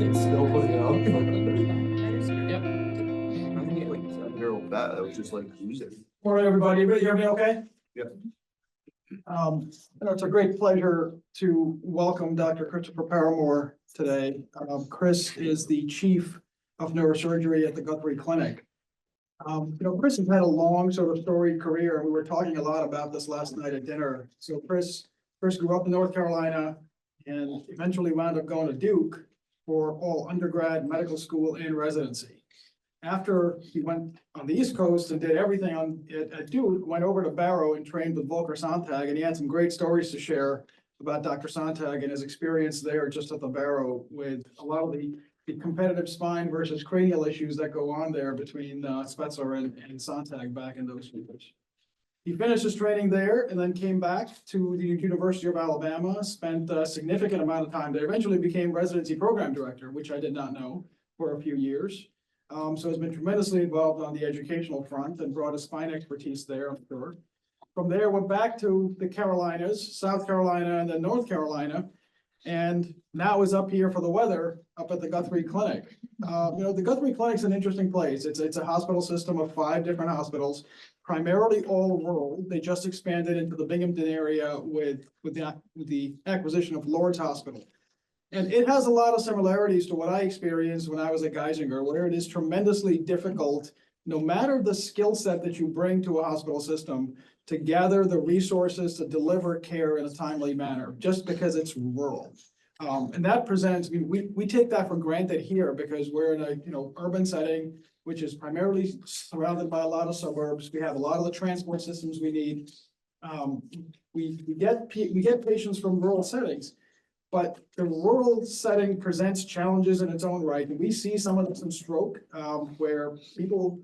It's still putting it out. Yep. That was just like music. Morning, everybody. You hear me okay? Yep. It's a great pleasure to welcome Dr. Christopher Paramore today. Chris is the chief of neurosurgery at the Guthrie Clinic. Chris has had a long sort of storied career. We were talking a lot about this last night at dinner. So Chris grew up in North Carolina and eventually wound up going to Duke for all undergrad, medical school, and residency. After he went on the East Coast and did everything at Duke, went over to Barrow and trained with Volker Sontag, and he had some great stories to share about Dr. Sontag and his experience there just at the Barrow with a lot of the competitive spine versus cranial issues that go on there between Spetzer and Sontag back in those years. He finished his training there and then came back to the University of Alabama, spent a significant amount of time there, eventually became residency program director, which I did not know, for a few years. So has been tremendously involved on the educational front and brought his spine expertise there, I'm sure. From there, went back to the Carolinas, South Carolina, and then North Carolina, and now is up here for the weather up at the Guthrie Clinic. The Guthrie Clinic's an interesting place. It's a hospital system of 5 different hospitals, primarily all rural. They just expanded into the Binghamton area with the acquisition of Lourdes Hospital. And it has a lot of similarities to what I experienced when I was at Geisinger, where it is tremendously difficult, no matter the skill set that you bring to a hospital system, to gather the resources to deliver care in a timely manner, just because it's rural. And that presents, we take that for granted here because we're in a urban setting, which is primarily surrounded by a lot of suburbs. We have a lot of the transport systems we need. We get patients from rural settings. But the rural setting presents challenges in its own right. And we see some of this in stroke, where people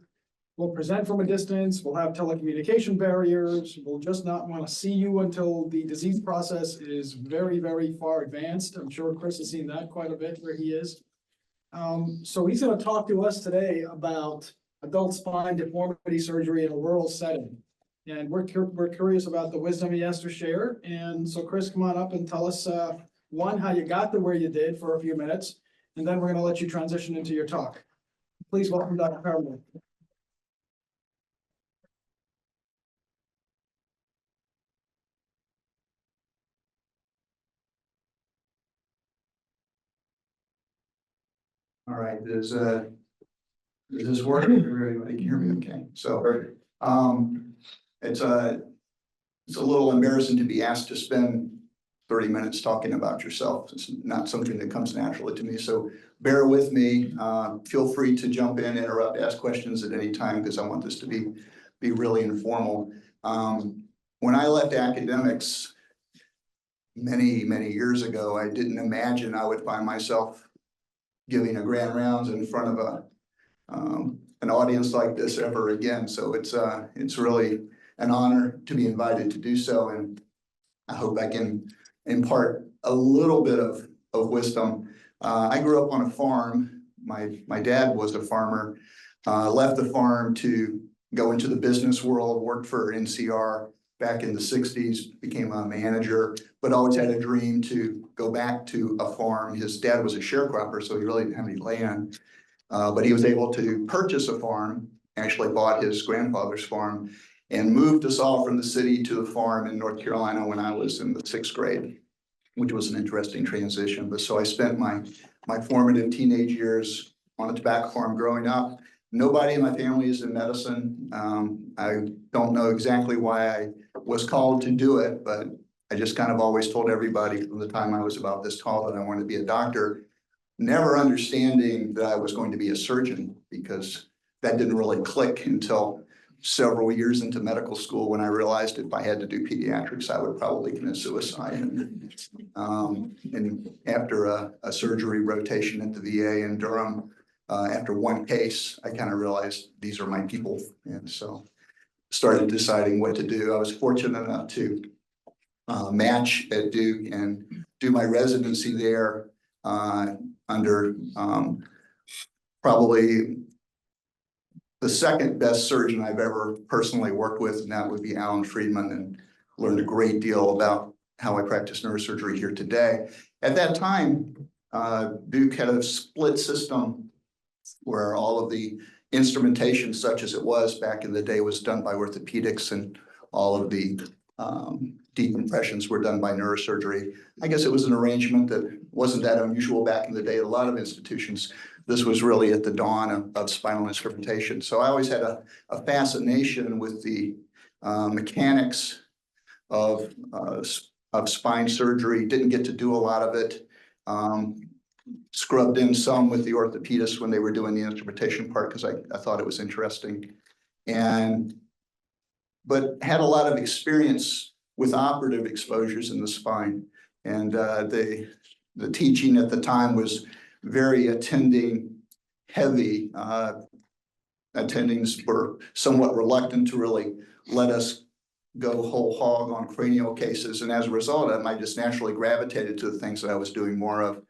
will present from a distance, will have telecommunication barriers, will just not want to see you until the disease process is very, very far advanced. I'm sure Chris has seen that quite a bit where he is. So he's going to talk to us today about adult spine deformity surgery in a rural setting. And we're curious about the wisdom he has to share. And so Chris, come on up and tell us one, how you got to where you did for a few minutes, and then we're going to let you transition into your talk. Please welcome Dr. Paramore. All right, is this working? Everybody can hear me okay? So it's a little embarrassing to be asked to spend 30 minutes talking about yourself. It's not something that comes naturally to me. So bear with me. Feel free to jump in, interrupt, ask questions at any time because I want this to be really informal. When I left academics many, many years ago, I didn't imagine I would find myself giving a grand rounds in front of an audience like this ever again. So it's really an honor to be invited to do so. And I hope I can impart a little bit of wisdom. I grew up on a farm. My dad was a farmer, left the farm to go into the business world, worked for NCR back in the 60s, became a manager, but always had a dream to go back to a farm. His dad was a sharecropper, so he really didn't have any land, but he was able to purchase a farm, actually bought his grandfather's farm, and moved us all from the city to the farm in North Carolina when I was in the 6th grade, which was an interesting transition. But so I spent my formative teenage years on a tobacco farm growing up. Nobody in my family is in medicine. I don't know exactly why I was called to do it, but I just kind of always told everybody from the time I was about this tall that I wanted to be a doctor, never understanding that I was going to be a surgeon, because that didn't really click until several years into medical school when I realized if I had to do pediatrics, I would probably commit suicide. And after a surgery rotation at the VA in Durham, after one case, I kind of realized these are my people. And so started deciding what to do. I was fortunate enough to match at Duke and do my residency there under probably the second best surgeon I've ever personally worked with, and that would be Alan Friedman, and learned a great deal about how I practice neurosurgery here today. At that time, Duke had a split system where all of the instrumentation, such as it was back in the day, was done by orthopedics, and all of the decompressions were done by neurosurgery. I guess it was an arrangement that wasn't that unusual back in the day at a lot of institutions. This was really at the dawn of spinal instrumentation. So I always had a fascination with the mechanics of spine surgery. Didn't get to do a lot of it. Scrubbed in some with the orthopedists when they were doing the instrumentation part, because I thought it was interesting. But had a lot of experience with operative exposures in the spine. And the teaching at the time was very attending heavy. Attendings were somewhat reluctant to really let us go whole hog on cranial cases. And as a result of them, I just naturally gravitated to the things that I was doing more of.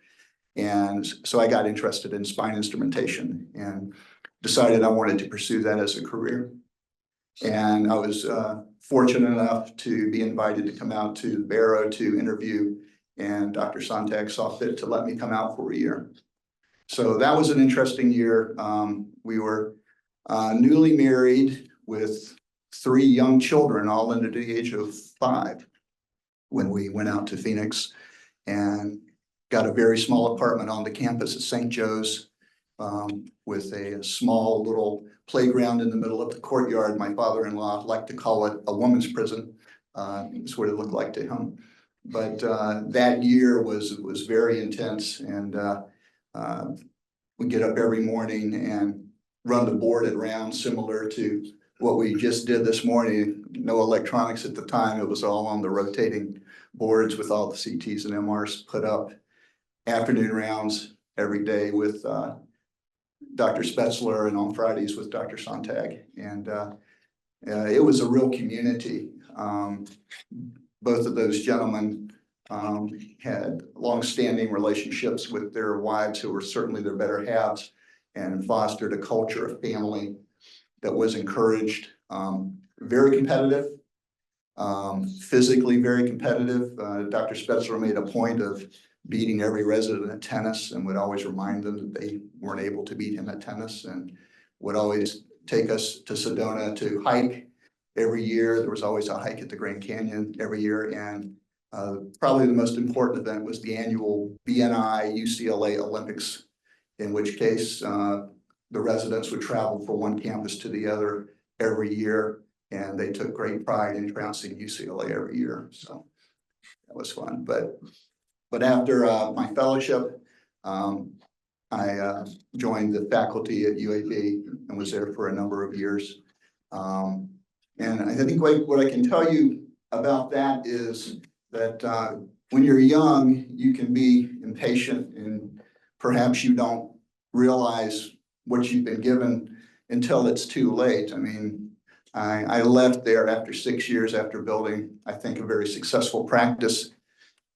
And so I got interested in spine instrumentation and decided I wanted to pursue that as a career. And I was fortunate enough to be invited to come out to Barrow to interview, and Dr. Sontag saw fit to let me come out for a year. So that was an interesting year. We were newly married with 3 young children, all under the age of 5, when we went out to Phoenix and got a very small apartment on the campus at St. Joe's, with a small little playground in the middle of the courtyard. My father-in-law liked to call it a woman's prison. It's what it looked like to him. But that year was very intense, and we get up every morning and run the board at round, similar to what we just did this morning. No electronics at the time. It was all on the rotating boards with all the CTs and MRs put up. Afternoon rounds every day with Dr. Spetzler, and on Fridays with Dr. Sontag. And it was a real community. Both of those gentlemen had long-standing relationships with their wives, who were certainly their better halves, and fostered a culture of family that was encouraged. Very competitive, physically very competitive. Dr. Spetzler made a point of beating every resident at tennis, and would always remind them that they weren't able to beat him at tennis, and would always take us to Sedona to hike every year. There was always a hike at the Grand Canyon every year. And probably the most important event was the annual BNI UCLA Olympics, in which case the residents would travel from one campus to the other every year, and they took great pride in trouncing UCLA every year. So that was fun. But after my fellowship, I joined the faculty at UAB and was there for a number of years. And I think what I can tell you about that is that when you're young, you can be impatient, and perhaps you don't realize what you've been given until it's too late. I mean, I left there after 6 years after building, I think, a very successful practice.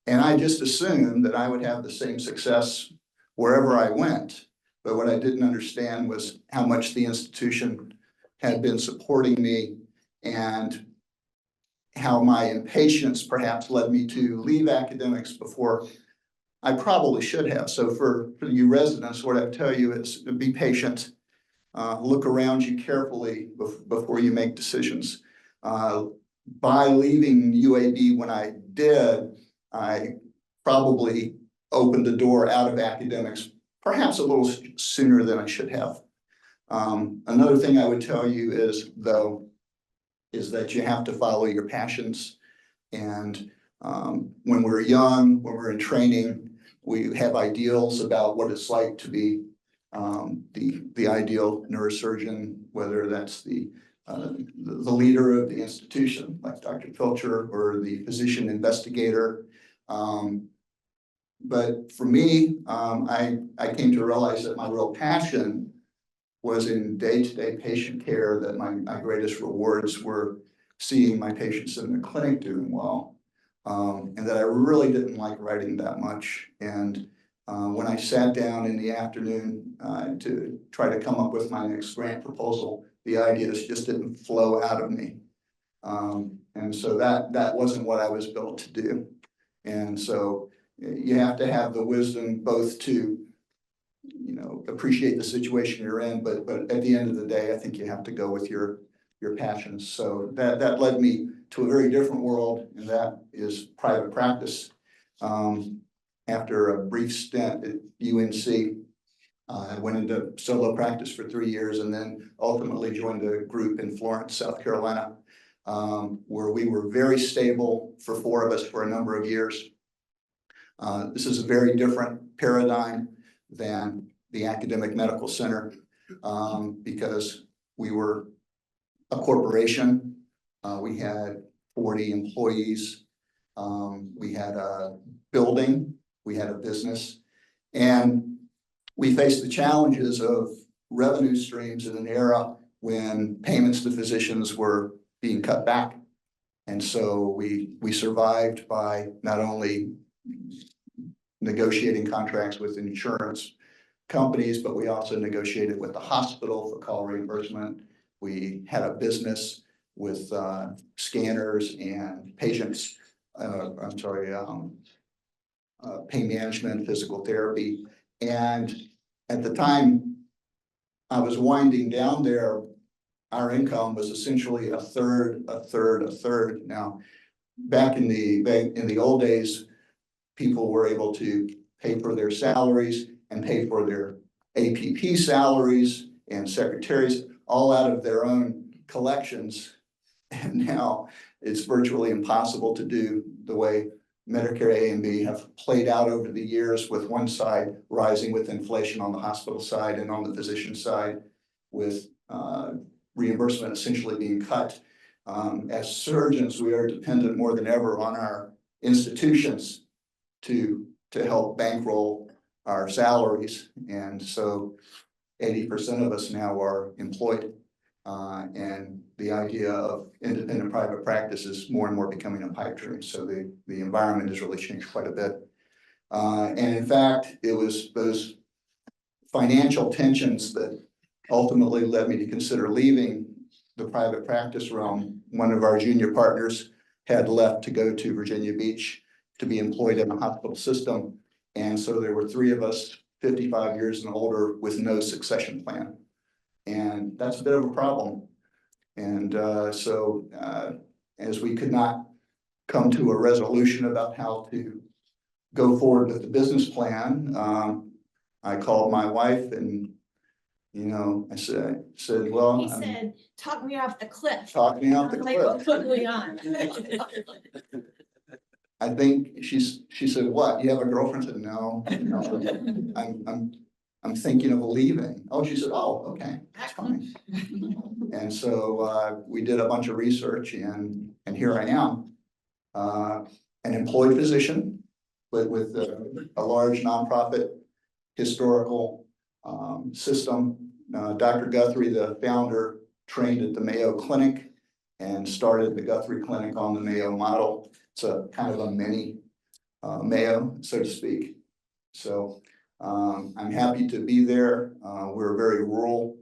And I just assumed that I would have the same success wherever I went. But what I didn't understand was how much the institution had been supporting me, and how my impatience perhaps led me to leave academics before I probably should have. So for you residents, what I tell you is to be patient, look around you carefully before you make decisions. By leaving UAB when I did, I probably opened the door out of academics, perhaps a little sooner than I should have. Another thing I would tell you is that you have to follow your passions. And when we're young, when we're in training, we have ideals about what it's like to be the ideal neurosurgeon, whether that's the leader of the institution, like Dr. Pilcher, or the physician investigator. But for me, I came to realize that my real passion was in day-to-day patient care, that my greatest rewards were seeing my patients in the clinic doing well, and that I really didn't like writing that much. And when I sat down in the afternoon to try to come up with my next grant proposal, the ideas just didn't flow out of me. And so that wasn't what I was built to do. And so you have to have the wisdom both to, appreciate the situation you're in, but at the end of the day, I think you have to go with your passions. So that led me to a very different world, and that is private practice. After a brief stint at UNC, I went into solo practice for 3 years and then ultimately joined a group in Florence, South Carolina, where we were very stable for 4 of us for a number of years. This is a very different paradigm than the academic medical center, because we were a corporation. We had 40 employees. We had a building. We had a business. And we faced the challenges of revenue streams in an era when payments to physicians were being cut back. And so we survived by not only negotiating contracts with insurance companies, but we also negotiated with the hospital for call reimbursement. We had a business with scanners and patients, pain management, physical therapy. And at the time I was winding down there, our income was essentially a third. Now, back in the old days, people were able to pay for their salaries and pay for their APP salaries and secretaries all out of their own collections. And now it's virtually impossible to do the way Medicare A and B have played out over the years, with one side rising with inflation on the hospital side and on the physician side, with reimbursement essentially being cut. As surgeons, we are dependent more than ever on our institutions to help bankroll our salaries. And so 80% of us now are employed. And the idea of independent private practice is more and more becoming a pipe dream. So the environment has really changed quite a bit. And in fact, it was those financial tensions that ultimately led me to consider leaving the private practice realm. One of our junior partners had left to go to Virginia Beach to be employed in the hospital system. And so there were 3 of us, 55 years and older, with no succession plan. And that's a bit of a problem. And so as we could not come to a resolution about how to go forward with the business plan, I called my wife and, I said, well, He said, talk me off the cliff. Talk me off the Like, cliff. put me on. I think she said, what, you have a girlfriend? I said, no, I'm thinking of leaving. Oh, she said, oh, okay, that's fine. And so we did a bunch of research, and here I am, an employed physician, but with a large nonprofit historical system. Dr. Guthrie, the founder, trained at the Mayo Clinic and started the Guthrie Clinic on the Mayo model. It's a kind of a mini Mayo, so to speak. So I'm happy to be there. We're a very rural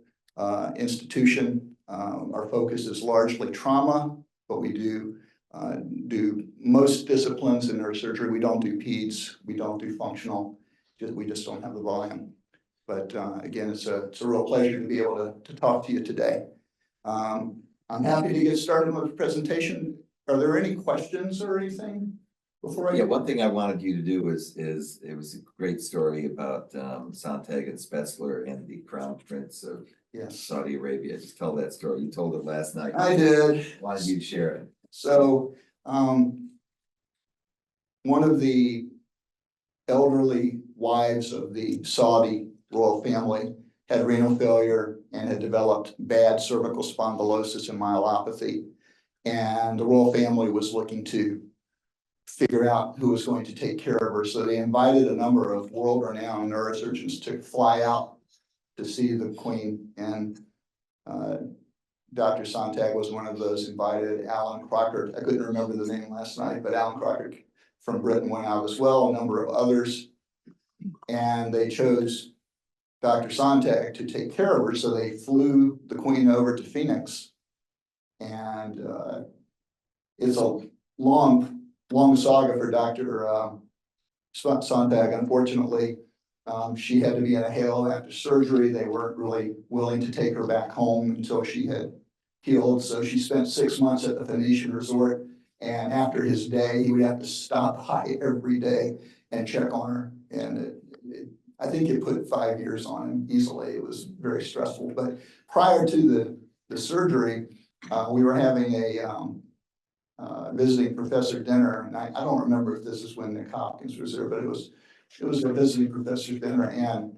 institution. Our focus is largely trauma, but we do most disciplines in neurosurgery. We don't do peds, we don't do functional, we just don't have the volume. But again, it's a real pleasure to be able to talk to you today. I'm happy to get started with the presentation. Are there any questions or anything before I? Yeah, one thing I wanted you to do is it was a great story about Sontag and Spetzler and the Crown Prince of Saudi Arabia. Just tell that story. You told it last night. I did. Why don't you share it? So one of the elderly wives of the Saudi royal family had renal failure and had developed bad cervical spondylosis and myelopathy. And the royal family was looking to figure out who was going to take care of her. So they invited a number of world-renowned neurosurgeons to fly out to see the Queen. And Dr. Sontag was one of those invited. Alan Crocker, I couldn't remember the name last night, but Alan Crocker from Britain went out as well, a number of others. And they chose Dr. Sontag to take care of her. So they flew the Queen over to Phoenix. And it's a long saga for Dr. Sontag, unfortunately, she had to be in a halo after surgery. They weren't really willing to take her back home until she had healed. So she spent 6 months at the Phoenician Resort. And after his day, he would have to stop by every day and check on her. And I think it put 5 years on him easily. It was very stressful. But prior to the surgery, we were having a visiting professor dinner. And I don't remember if this is when Nick Hopkins was there, but it was a visiting professor's dinner. And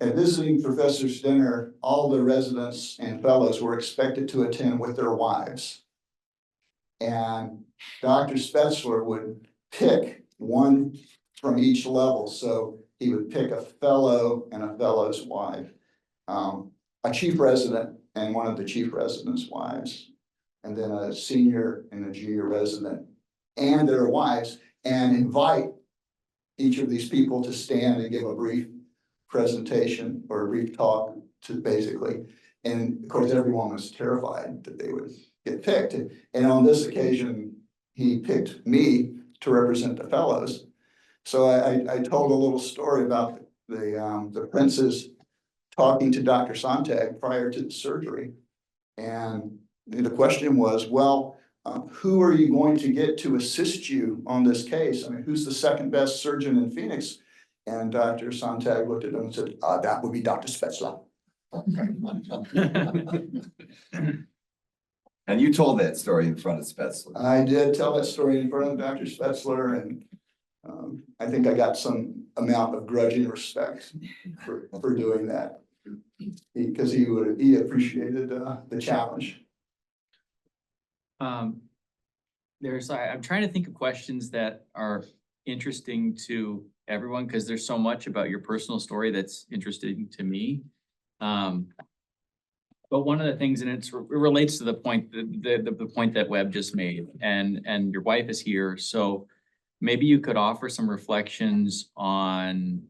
at visiting professor's dinner, all the residents and fellows were expected to attend with their wives. And Dr. Spetzler would pick one from each level. So he would pick a fellow and a fellow's wife, a chief resident and one of the chief residents' wives, and then a senior and a junior resident and their wives, and invite each of these people to stand and give a brief presentation or a brief talk to basically. And of course, everyone was terrified that they would get picked. And on this occasion, he picked me to represent the fellows. So I told a little story about the princes talking to Dr. Sontag prior to the surgery. And the question was, well, who are you going to get to assist you on this case? I mean, who's the second best surgeon in Phoenix? And Dr. Sontag looked at him and said, that would be Dr. Spetzler. And you told that story in front of Spetzler. I did tell that story in front of Dr. Spetzler, and I think I got some amount of grudging respect for doing that, because he appreciated the challenge. I'm trying to think of questions that are interesting to everyone, because there's so much about your personal story that's interesting to me. But one of the things, and it relates to the point the point that Webb just made, and your wife is here, so maybe you could offer some reflections on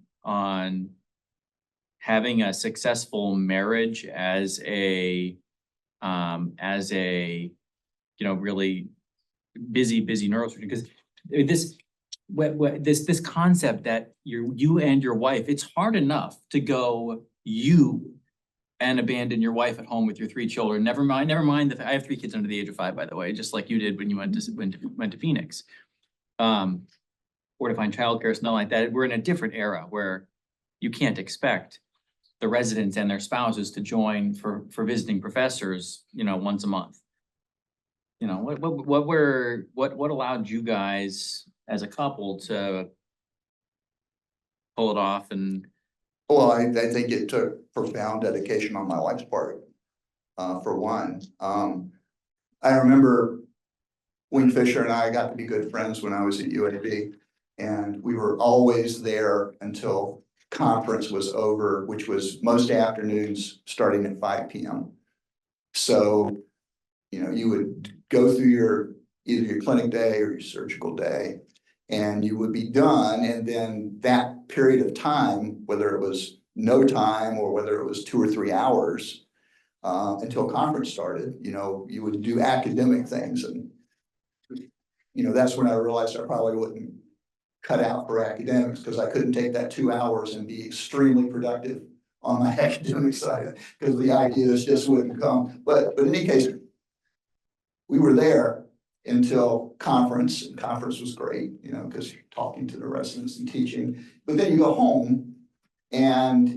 having a successful marriage as a really busy neurosurgeon, because this concept that you and your wife, it's hard enough to go and abandon your wife at home with your 3 children. Never mind that I have 3 kids under the age of 5, by the way, just like you did when you went to Phoenix. Or to find childcare, something like that. We're in a different era where you can't expect the residents and their spouses to join for visiting professors, once a month. What allowed you guys as a couple to pull it off? And Well, I think it took profound dedication on my wife's part, for one. I remember Wing Fisher and I got to be good friends when I was at UAB, and we were always there until conference was over, which was most afternoons starting at 5 p.m. So, you would go through either your clinic day or your surgical day, and you would be done. And then that period of time, whether it was no time or whether it was 2 or 3 hours, until conference started, you would do academic things. And, that's when I realized I probably wouldn't cut out for academics, because I couldn't take that 2 hours and be extremely productive on my academic side, because the ideas just wouldn't come. But in any case, we were there until conference, and conference was great, because you're talking to the residents and teaching. But then you go home, and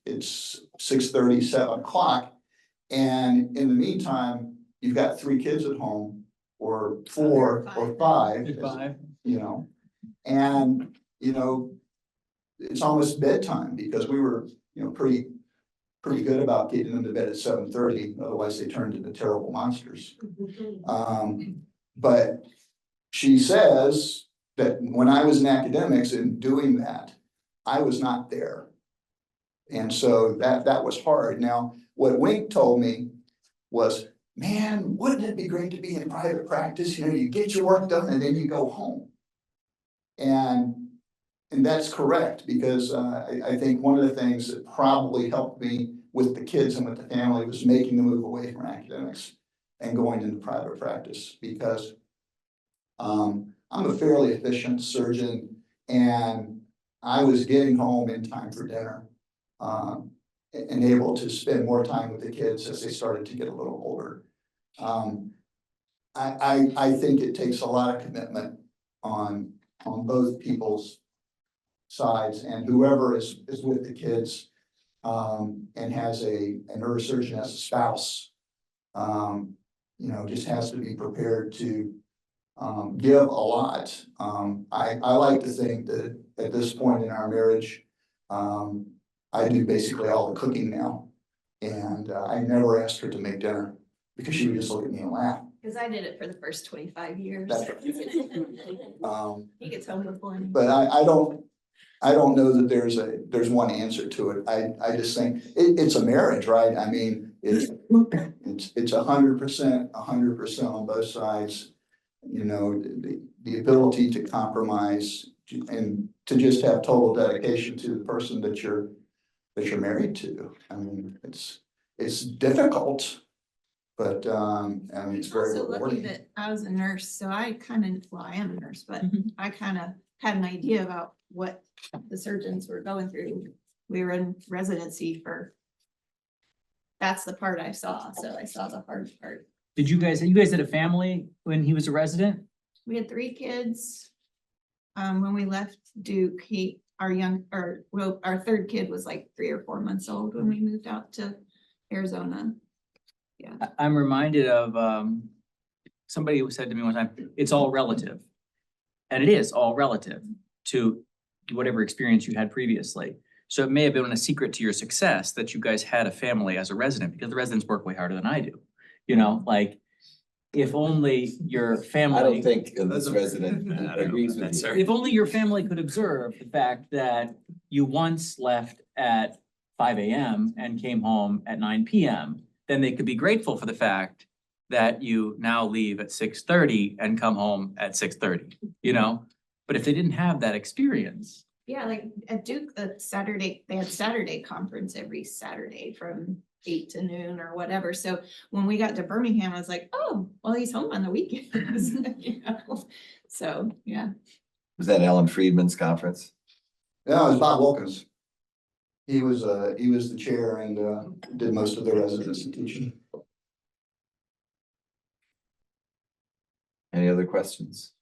it's 6:30, 7 o'clock, and in the meantime, you've got 3 kids at home, or 4 or 5, and it's almost bedtime, because we were pretty good about getting them to bed at 7:30. Otherwise, they turned into terrible monsters. But she says that when I was in academics and doing that, I was not there. And so that was hard. Now, what Wink told me was, man, wouldn't it be great to be in private practice? You get your work done and then you go home. And that's correct, because I think one of the things that probably helped me with the kids and with the family was making the move away from academics and going into private practice, because I'm a fairly efficient surgeon, And I was getting home in time for dinner. And able to spend more time with the kids as they started to get a little older. I think it takes a lot of commitment on both people's sides, and whoever is with the kids, and has a neurosurgeon as a spouse, you know, just has to be prepared to give a lot. I like to think that at this point in our marriage, I do basically all the cooking now. And I never asked her to make dinner because she would just look at me and laugh. Cause I did it for the first 25 years. That's He gets home with one. But I don't know that there's one answer to it. I just think it's a marriage, right? I mean, it's 100% on both sides. You know, the ability to compromise and to just have total dedication to the person that you're married to. I mean, it's difficult, but I mean, it's very Also lucky rewarding. that I was a nurse, so I kind of, well, I am a nurse, but Mhm. I kind of had an idea about what the surgeons were going through. We were in residency that's the part I saw, so I saw the hard part. Did you guys had a family when he was a resident? We had 3 kids. When we left Duke, our third kid was like 3 or 4 months old when we moved out to Arizona. I'm reminded of somebody who said to me one time, it's all relative. And it is all relative to whatever experience you had previously. So it may have been a secret to your success that you guys had a family as a resident, because the residents work way harder than I do. You know, like, if only your family. I don't think this resident I don't know agrees about that, with sir. you. If only your family could observe the fact that you once left at 5 AM and came home at 9 PM, then they could be grateful for the fact that you now leave at 6:30 and come home at 6:30, you know? But if they didn't have that experience. Yeah, like at Duke, they had Saturday conference every Saturday from 8 to noon or whatever. So when we got to Birmingham, I was like, oh, well, he's home on the weekends. You know? So, yeah. Was that Ellen Friedman's conference? No, it was Bob Wilkins. He was the chair and did most of the residency teaching. Any other questions?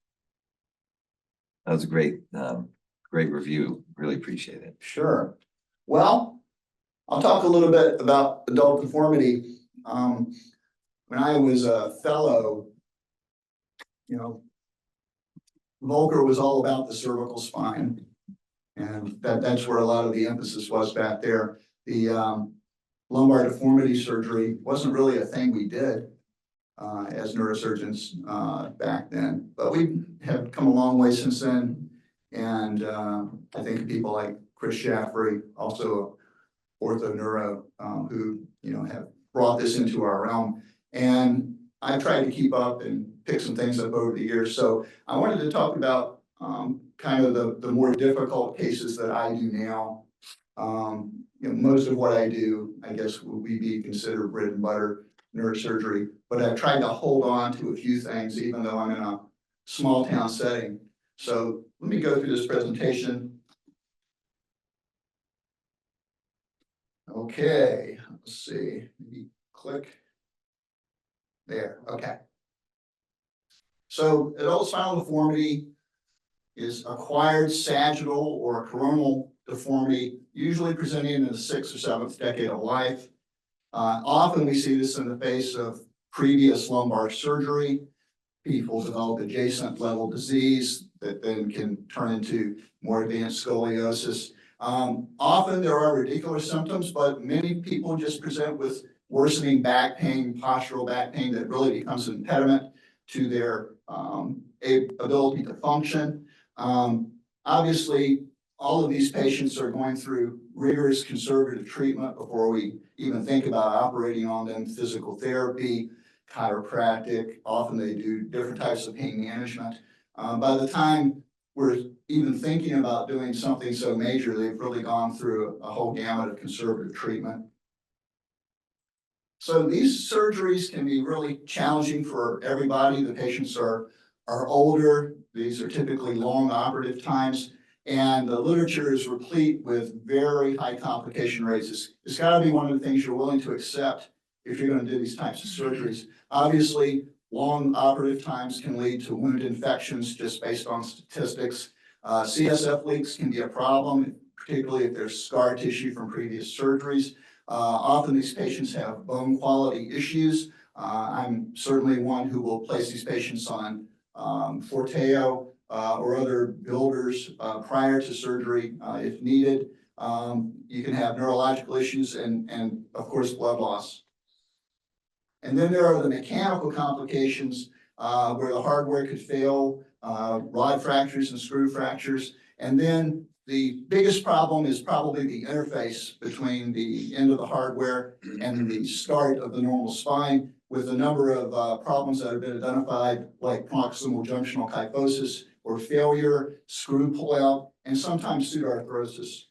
That was a great review. Really appreciate it. Sure. Well, I'll talk a little bit about adult deformity. When I was a fellow, you know, Volcker was all about the cervical spine. And that's where a lot of the emphasis was back there. The lumbar deformity surgery wasn't really a thing we did as neurosurgeons back then, but we have come a long way since then. And I think of people like Chris Shaffrey, also ortho neuro, who, you know, have brought this into our realm. And I tried to keep up and pick some things up over the years. So I wanted to talk about kind of the more difficult cases that I do now. You know, most of what I do, I guess, would be considered bread and butter neurosurgery, but I've tried to hold on to a few things, even though I'm in a small town setting. So let me go through this presentation. Okay, let's see, maybe click. There, okay. So adult spinal deformity is acquired sagittal or coronal deformity, usually presenting in the 6th or 7th decade of life. Often we see this in the face of previous lumbar surgery. People develop adjacent level disease that then can turn into more advanced scoliosis. Often there are radicular symptoms, but many people just present with worsening back pain, postural back pain that really becomes an impediment to their ability to function. Obviously, all of these patients are going through rigorous conservative treatment before we even think about operating on them. Physical therapy, chiropractic, often they do different types of pain management. By the time we're even thinking about doing something so major, they've really gone through a whole gamut of conservative treatment. So these surgeries can be really challenging for everybody. The patients are older. These are typically long operative times. And the literature is replete with very high complication rates. It's got to be one of the things you're willing to accept if you're going to do these types of surgeries. Obviously, long operative times can lead to wound infections just based on statistics. CSF leaks can be a problem, particularly if there's scar tissue from previous surgeries. Often these patients have bone quality issues. I'm certainly one who will place these patients on Forteo or other builders prior to surgery if needed. You can have neurological issues and of course blood loss. And then there are the mechanical complications where the hardware could fail, rod fractures and screw fractures. And then the biggest problem is probably the interface between the end of the hardware and the start of the normal spine, with a number of problems that have been identified, like proximal junctional kyphosis or failure, screw pullout, and sometimes pseudoarthrosis.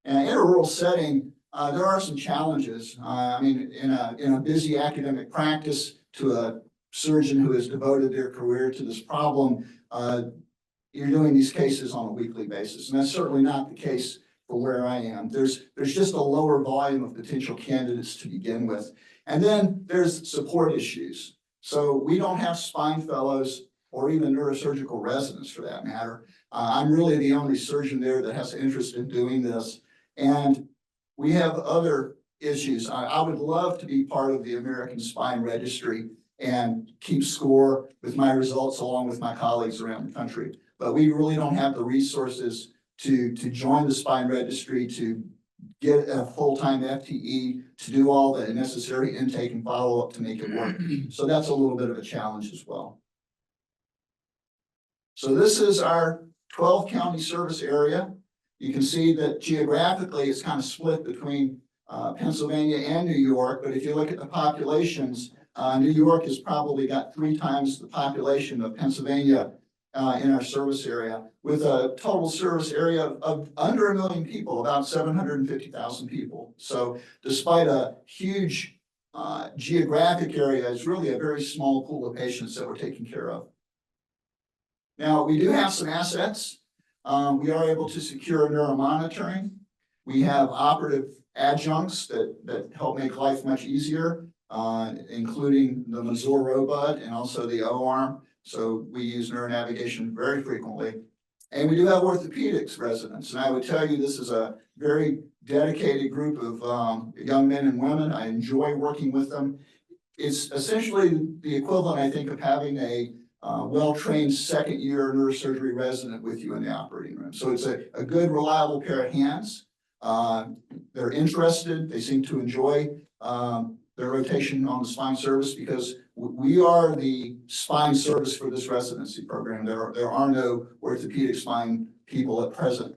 And in a rural setting, there are some challenges. I mean, in a busy academic practice, to a surgeon who has devoted their career to this problem, you're doing these cases on a weekly basis, and that's certainly not the case for where I am. There's just a lower volume of potential candidates to begin with. And then there's support issues. So we don't have spine fellows or even neurosurgical residents for that matter. I'm really the only surgeon there that has an interest in doing this. And we have other issues. I would love to be part of the American Spine Registry and keep score with my results along with my colleagues around the country. But we really don't have the resources to join the spine registry, to get a full-time FTE, to do all the necessary intake and follow-up to make it work. So that's a little bit of a challenge as well. So this is our 12 county service area. You can see that geographically it's kind of split between Pennsylvania and New York, but if you look at the populations, New York has probably got 3 times the population of Pennsylvania in our service area, with a total service area of under 1 million people, about 750,000 people. So despite a huge geographic area, it's really a very small pool of patients that we're taking care of. Now, we do have some assets. We are able to secure neuromonitoring. We have operative adjuncts that help make life much easier, including the Mazor robot and also the O-arm. So we use neuronavigation very frequently. And we do have orthopedics residents. And I would tell you, this is a very dedicated group of young men and women. I enjoy working with them. It's essentially the equivalent, I think, of having a well-trained second-year neurosurgery resident with you in the operating room. So it's a good, reliable pair of hands. They're interested. They seem to enjoy their rotation on the spine service, because we are the spine service for this residency program. There are no orthopedic spine people at present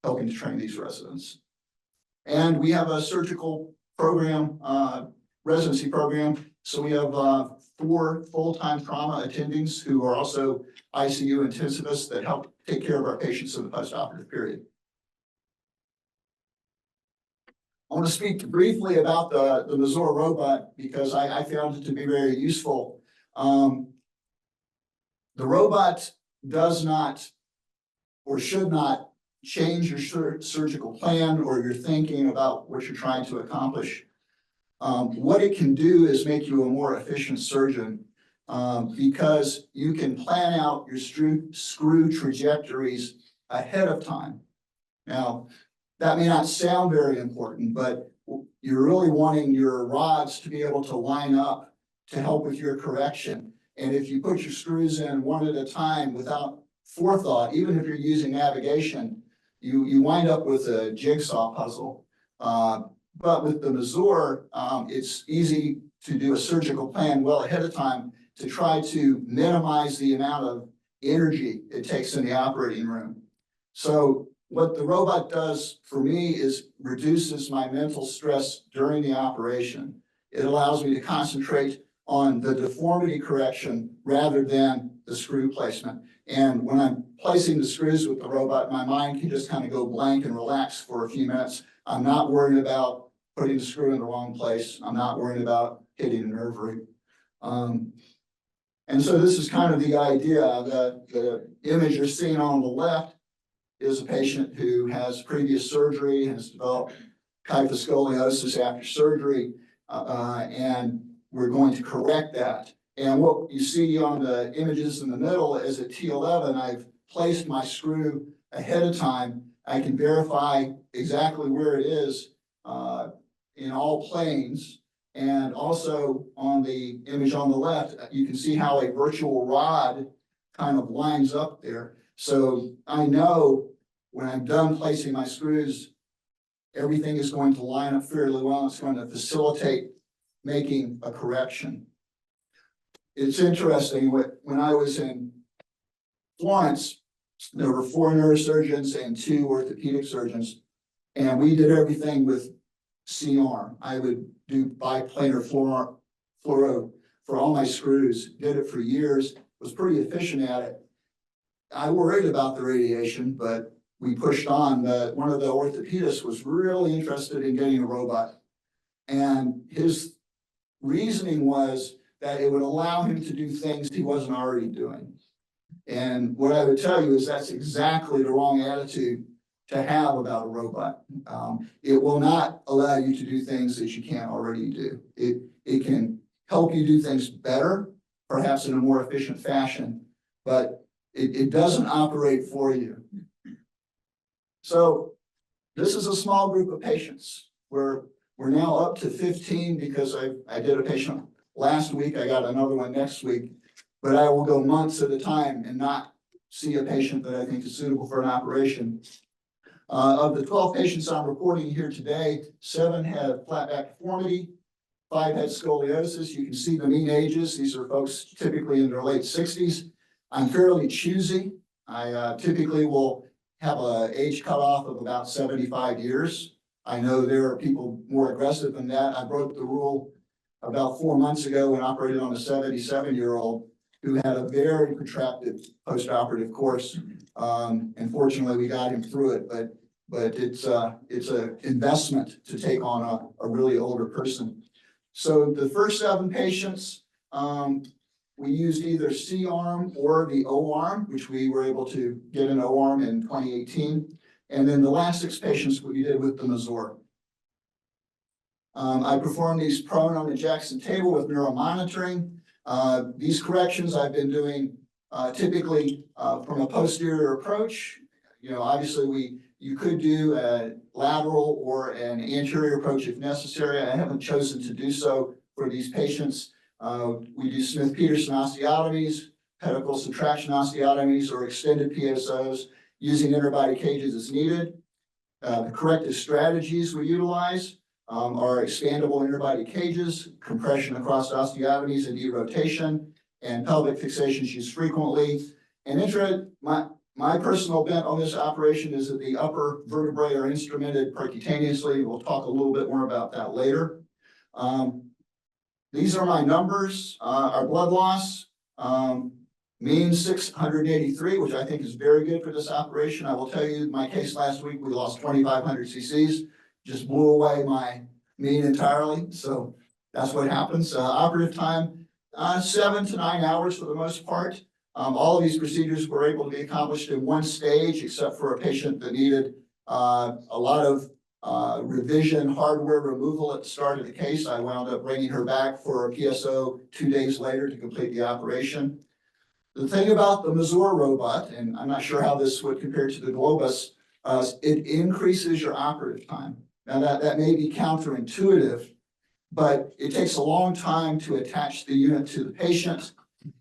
helping to train these residents. And we have a surgical program, residency program. So we have 4 full-time trauma attendings who are also ICU intensivists that help take care of our patients in the postoperative period. I want to speak briefly about the Mazor robot, because I found it to be very useful. The robot does not or should not change your surgical plan or your thinking about what you're trying to accomplish. What it can do is make you a more efficient surgeon, because you can plan out your screw trajectories ahead of time. Now, that may not sound very important, but you're really wanting your rods to be able to line up to help with your correction. And if you put your screws in one at a time without forethought, even if you're using navigation, you wind up with a jigsaw puzzle. But with the Mazor, it's easy to do a surgical plan well ahead of time to try to minimize the amount of energy it takes in the operating room. So what the robot does for me is reduces my mental stress during the operation. It allows me to concentrate on the deformity correction rather than the screw placement. And when I'm placing the screws with the robot, my mind can just kind of go blank and relax for a few minutes. I'm not worried about putting the screw in the wrong place. I'm not worried about hitting a nerve root. And so this is kind of the idea. The image you're seeing on the left is a patient who has previous surgery, has developed kyphoscoliosis after surgery, and we're going to correct that. And what you see on the images in the middle is at T11, I've placed my screw ahead of time. I can verify exactly where it is in all planes. And also on the image on the left, you can see how a virtual rod kind of lines up there. So I know when I'm done placing my screws, everything is going to line up fairly well. It's going to facilitate making a correction. It's interesting, when I was in Florence, there were 4 neurosurgeons and 2 orthopedic surgeons, and we did everything with C-arm. I would do biplanar fluoro for all my screws, did it for years, was pretty efficient at it. I worried about the radiation, but we pushed on. One of the orthopedists was really interested in getting a robot, and his reasoning was that it would allow him to do things he wasn't already doing. And what I would tell you is that's exactly the wrong attitude to have about a robot. It will not allow you to do things that you can't already do. It can help you do things better, perhaps in a more efficient fashion, but it doesn't operate for you. So this is a small group of patients. We're now up to 15 because I did a patient last week. I got another one next week, but I will go months at a time and not see a patient that I think is suitable for an operation. Of the 12 patients I'm reporting here today, 7 had flat back deformity, 5 had scoliosis. You can see the mean ages. These are folks typically in their late 60s. I'm fairly choosy. I typically will have an age cutoff of about 75 years. I know there are people more aggressive than that. I broke the rule about 4 months ago and operated on a 77-year-old who had a very protracted post-operative course. And fortunately, we got him through it, but it's an investment to take on a really older person. So the first 7 patients, we used either C-arm or the O-arm, which we were able to get an O-arm in 2018. And then the last 6 patients we did with the Mazor. I performed these prone on the Jackson table with neuromonitoring. These corrections I've been doing typically from a posterior approach. You know, obviously you could do a lateral or an anterior approach if necessary. I haven't chosen to do so for these patients. We do Smith-Peterson osteotomies, pedicle subtraction osteotomies, or extended PSOs using interbody cages as needed. The corrective strategies we utilize are expandable interbody cages, compression across osteotomies and derotation, and pelvic fixations used frequently. And my personal bent on this operation is that the upper vertebrae are instrumented percutaneously. We'll talk a little bit more about that later. These are my numbers. Our blood loss, mean 683, which I think is very good for this operation. I will tell you, my case last week, we lost 2,500 cc's, just blew away my mean entirely. So that's what happens. Operative time, 7 to 9 hours for the most part. All of these procedures were able to be accomplished in one stage, except for a patient that needed a lot of revision hardware removal at the start of the case. I wound up bringing her back for a PSO 2 days later to complete the operation. The thing about the Mazor robot, and I'm not sure how this would compare to the Globus, it increases your operative time. Now that may be counterintuitive, but it takes a long time to attach the unit to the patient.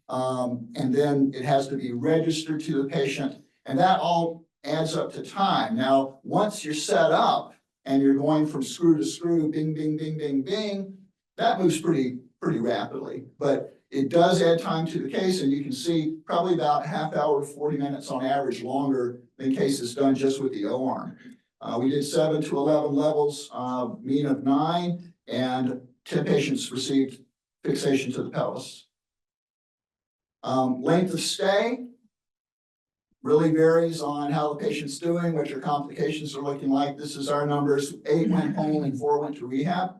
And then it has to be registered to the patient, and that all adds up to time. Now, once you're set up and you're going from screw to screw, bing, bing, bing, bing, bing, that moves pretty rapidly. But it does add time to the case, and you can see probably about half hour, 40 minutes on average longer than cases done just with the O-arm. We did 7 to 11 levels, mean of 9, and 10 patients received fixation to the pelvis. Length of stay really varies on how the patient's doing, what your complications are looking like. This is our numbers. 8 went home and 4 went to rehab.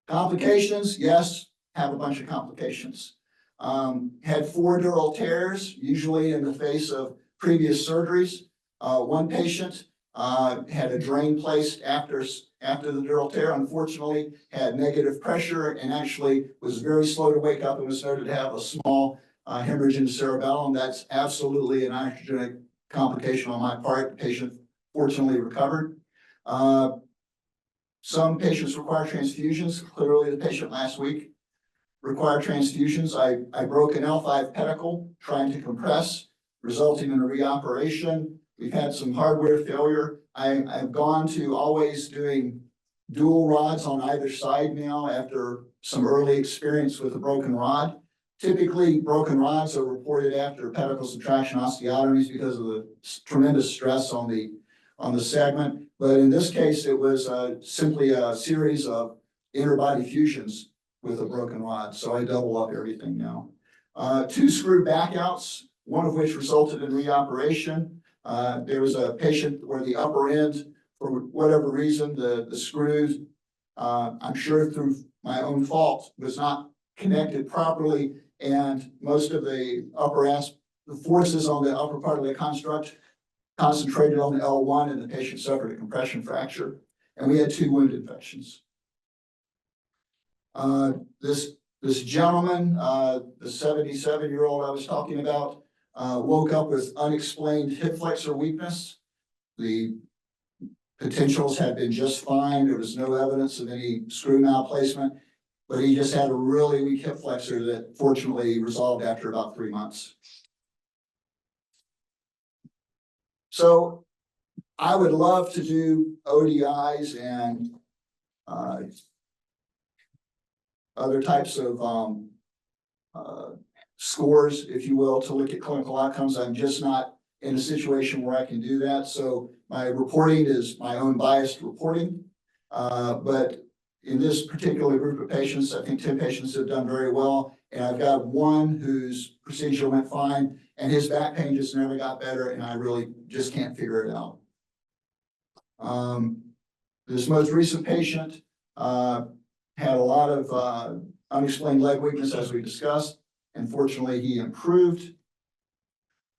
Complications, yes, have a bunch of complications. Had 4 dural tears, usually in the face of previous surgeries. One patient had a drain placed after the dural tear, unfortunately, had negative pressure and actually was very slow to wake up and was noted to have a small hemorrhage in the cerebellum. That's absolutely an iatrogenic complication on my part. The patient fortunately recovered. Some patients require transfusions. Clearly, the patient last week required transfusions. I broke an L5 pedicle trying to compress, resulting in a reoperation. We've had some hardware failure. I've gone to always doing dual rods on either side now after some early experience with a broken rod. Typically, broken rods are reported after pedicle subtraction osteotomies because of the tremendous stress on the segment. But in this case, it was simply a series of interbody fusions with a broken rod. So I double up everything now. 2 screw backouts, one of which resulted in reoperation. There was a patient where the upper end, for whatever reason, the screws, I'm sure through my own fault, was not connected properly. And most of the the forces on the upper part of the construct concentrated on the L1, and the patient suffered a compression fracture. And we had 2 wound infections. This gentleman, the 77-year-old I was talking about, woke up with unexplained hip flexor weakness. The potentials had been just fine. There was no evidence of any screw malplacement, but he just had a really weak hip flexor that fortunately resolved after about 3 months. So I would love to do ODIs and other types of scores, if you will, to look at clinical outcomes. I'm just not in a situation where I can do that. So my reporting is my own biased reporting. But in this particular group of patients, I think 10 patients have done very well. And I've got one whose procedure went fine and his back pain just never got better. And I really just can't figure it out. This most recent patient had a lot of unexplained leg weakness, as we discussed. And fortunately, he improved.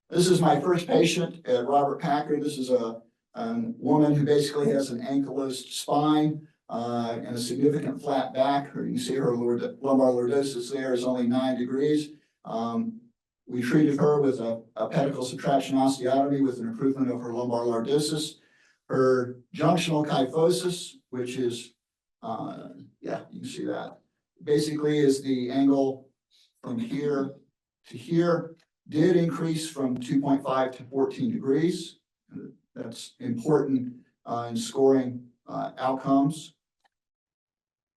This is my first patient at Robert Packard. This is a woman who basically has an ankylosed spine and a significant flat back. You can see her lumbar lordosis there is only 9 degrees. We treated her with a pedicle subtraction osteotomy with an improvement of her lumbar lordosis. Her junctional kyphosis, which is, yeah, you can see that, basically is the angle from here to here, did increase from 2.5 to 14 degrees. That's important in scoring outcomes.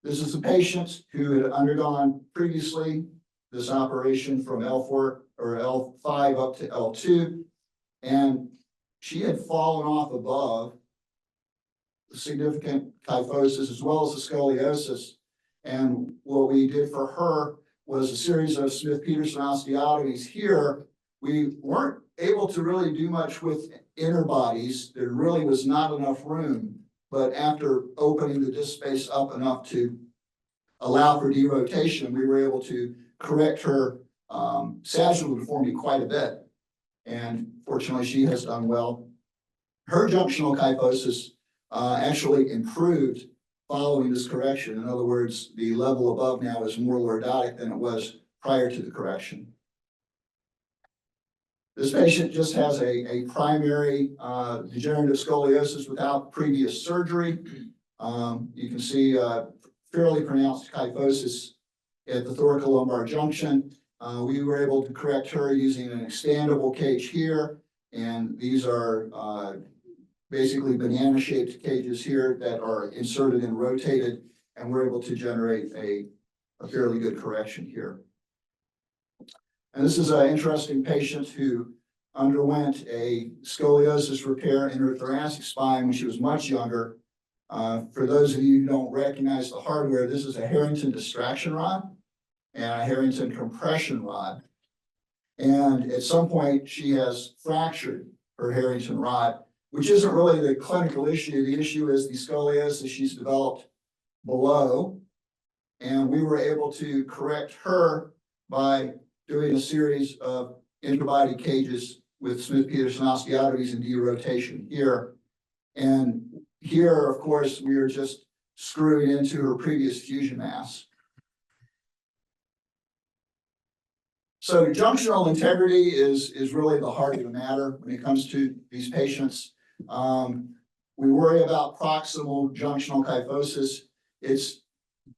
This is a patient who had undergone previously this operation from L4 or L5 up to L2, and she had fallen off above the significant kyphosis as well as the scoliosis. And what we did for her was a series of Smith-Peterson osteotomies. Here, we weren't able to really do much with inner bodies. There really was not enough room, but after opening the disc space up enough to allow for derotation, we were able to correct her sagittal deformity quite a bit. And fortunately, she has done well. Her junctional kyphosis actually improved following this correction. In other words, the level above now is more lordotic than it was prior to the correction. This patient just has a primary degenerative scoliosis without previous surgery. You can see fairly pronounced kyphosis at the thoracolumbar junction. We were able to correct her using an expandable cage here, and these are basically banana-shaped cages here that are inserted and rotated, and we're able to generate a fairly good correction here. And this is an interesting patient who underwent a scoliosis repair in her thoracic spine when she was much younger. For those of you who don't recognize the hardware, this is a Harrington distraction rod and a Harrington compression rod. And at some point, she has fractured her Harrington rod, which isn't really the clinical issue. The issue is the scoliosis she's developed below. And we were able to correct her by doing a series of interbody cages with Smith-Peterson osteotomies and derotation here. And here, of course, we are just screwing into her previous fusion mass. So junctional integrity is really the heart of the matter when it comes to these patients. We worry about proximal junctional kyphosis. It's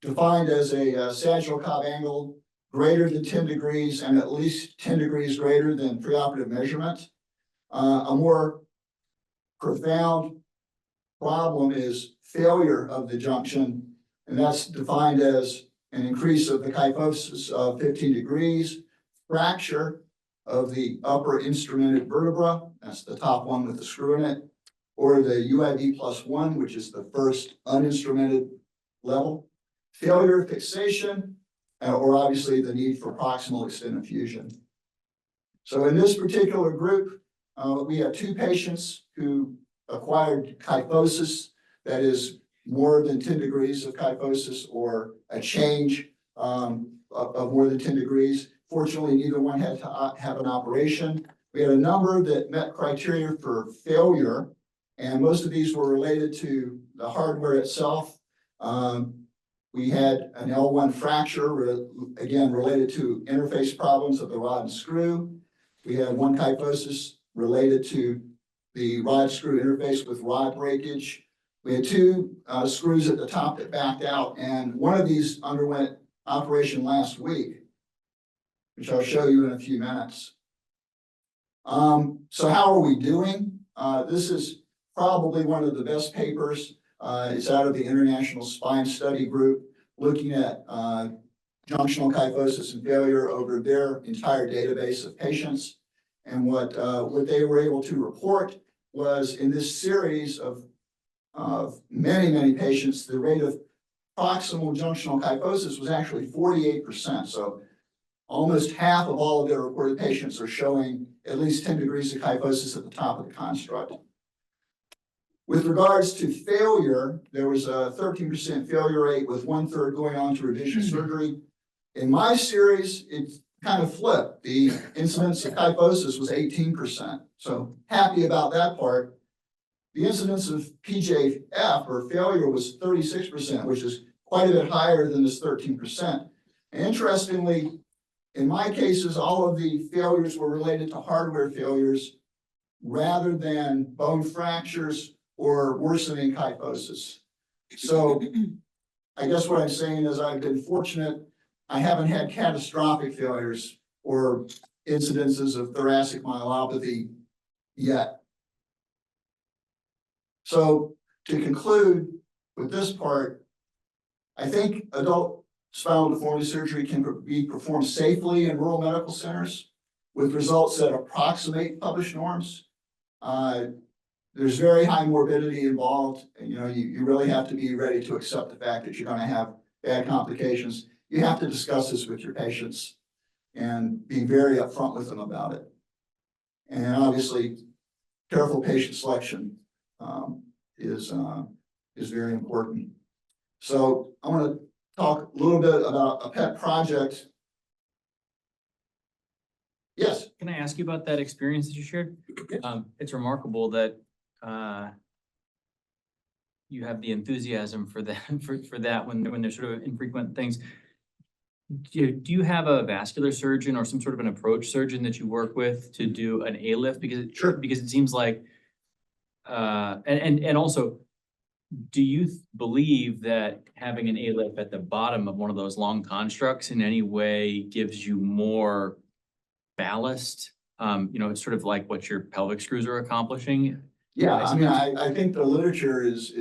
defined as a sagittal Cobb angle greater than 10 degrees and at least 10 degrees greater than preoperative measurement. A more profound problem is failure of the junction, and that's defined as an increase of the kyphosis of 15 degrees, fracture of the upper instrumented vertebra, that's the top one with the screw in it, or the UIB +1, which is the first uninstrumented level, failure of fixation, or obviously the need for proximal extended fusion. So in this particular group, we have 2 patients who acquired kyphosis that is more than 10 degrees of kyphosis or a change of more than 10 degrees. Fortunately, neither one had to have an operation. We had a number that met criteria for failure, and most of these were related to the hardware itself. We had an L1 fracture, again, related to interface problems of the rod and screw. We had 1 kyphosis related to the rod screw interface with rod breakage. We had 2 screws at the top that backed out, and one of these underwent operation last week, which I'll show you in a few minutes. So how are we doing? This is probably one of the best papers. It's out of the International Spine Study Group, looking at junctional kyphosis and failure over their entire database of patients. And what they were able to report was in this series of many patients, the rate of proximal junctional kyphosis was actually 48%. So almost half of all of their reported patients are showing at least 10 degrees of kyphosis at the top of the construct. With regards to failure, there was a 13% failure rate with 1/3 going on to revision surgery. In my series, it's kind of flipped. The incidence of kyphosis was 18%. So happy about that part. The incidence of PJF or failure was 36%, which is quite a bit higher than this 13%. And interestingly, in my cases, all of the failures were related to hardware failures rather than bone fractures or worsening kyphosis. So I guess what I'm saying is I've been fortunate. I haven't had catastrophic failures or incidences of thoracic myelopathy yet. So to conclude with this part, I think adult spinal deformity surgery can be performed safely in rural medical centers with results that approximate published norms. There's very high morbidity involved. You know, you really have to be ready to accept the fact that you're going to have bad complications. You have to discuss this with your patients and be very upfront with them about it. And obviously, careful patient selection is very important. So I want to talk a little bit about a pet project. Yes. Can I ask you about that experience that you shared? It's remarkable that you have the enthusiasm for that for that when there's sort of infrequent things. Do you have a vascular surgeon or some sort of an approach surgeon that you work with to do an A-lift? Because it seems like and also, do you believe that having an A-lift at the bottom of one of those long constructs in any way gives you more ballast? You know, it's sort of like what your pelvic screws are accomplishing. Yeah, I mean, I think the literature is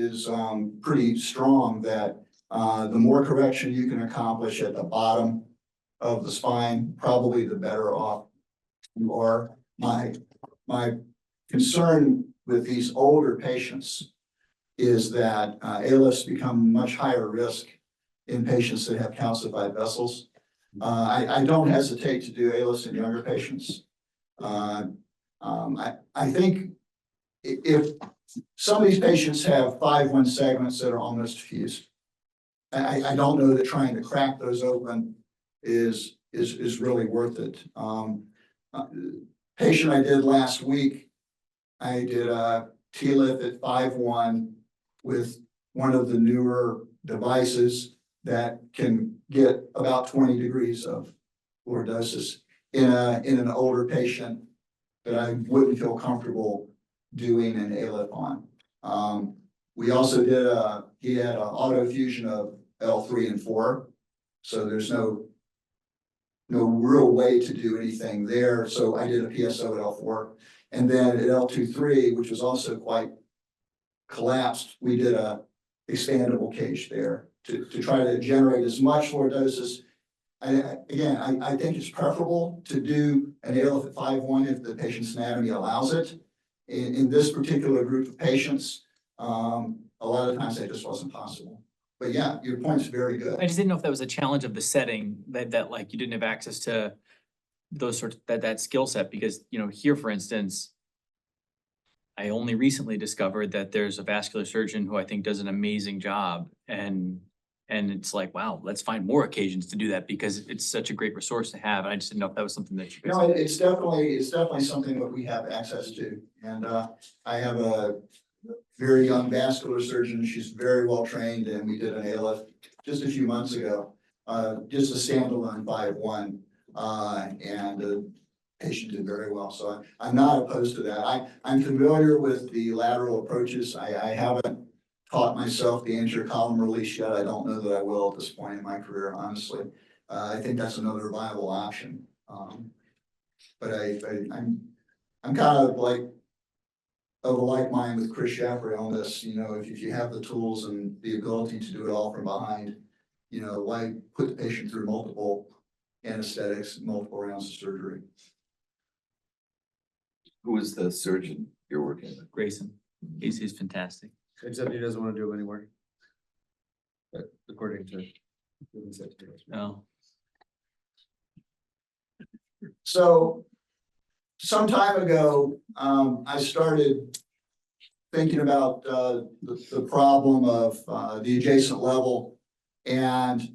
pretty strong that the more correction you can accomplish at the bottom of the spine, probably the better off you are. My concern with these older patients is that A-lifts become much higher risk in patients that have calcified vessels. I don't hesitate to do A-lifts in younger patients. I think if some of these patients have 5-1 segments that are almost fused, I don't know that trying to crack those open is really worth it. patient I did last week, I did a TLIF at 5-1 with one of the newer devices that can get about 20 degrees of lordosis in an older patient that I wouldn't feel comfortable doing an ALIF on. We also did he had an auto fusion of L3 and 4. So there's no real way to do anything there. So I did a PSO at L4. And then at L2-3, which was also quite collapsed, we did a expandable cage there to try to generate as much lordosis. I think it's preferable to do an ALIF at 5-1 if the patient's anatomy allows it. In this particular group of patients, a lot of times that just wasn't possible. But yeah, your point's very good. I just didn't know if that was a challenge of the setting that like you didn't have access to those sorts that skill set, because, you know, here, for instance, I only recently discovered that there's a vascular surgeon who I think does an amazing job, and it's like, wow, let's find more occasions to do that because it's such a great resource to have. And I just didn't know if that was something that you guys. No, it's definitely something that we have access to. And I have a very young vascular surgeon. She's very well trained, and we did an ALIF just a few months ago, just a standalone 5-1, and the patient did very well. So I'm not opposed to that. I'm familiar with the lateral approaches. I haven't taught myself the anterior column release yet. I don't know that I will at this point in my career, honestly. I think that's another viable option. But I'm kind of like of a like mind with Chris Shaffrey on this. You know, if you have the tools and the ability to do it all from behind, you know, why put the patient through multiple anesthetics, multiple rounds of surgery? Who is the surgeon you're working with? Grayson, he's fantastic. Except he doesn't want to do it anymore. But according to. Oh, So some time ago, I started thinking about the problem of the adjacent level, and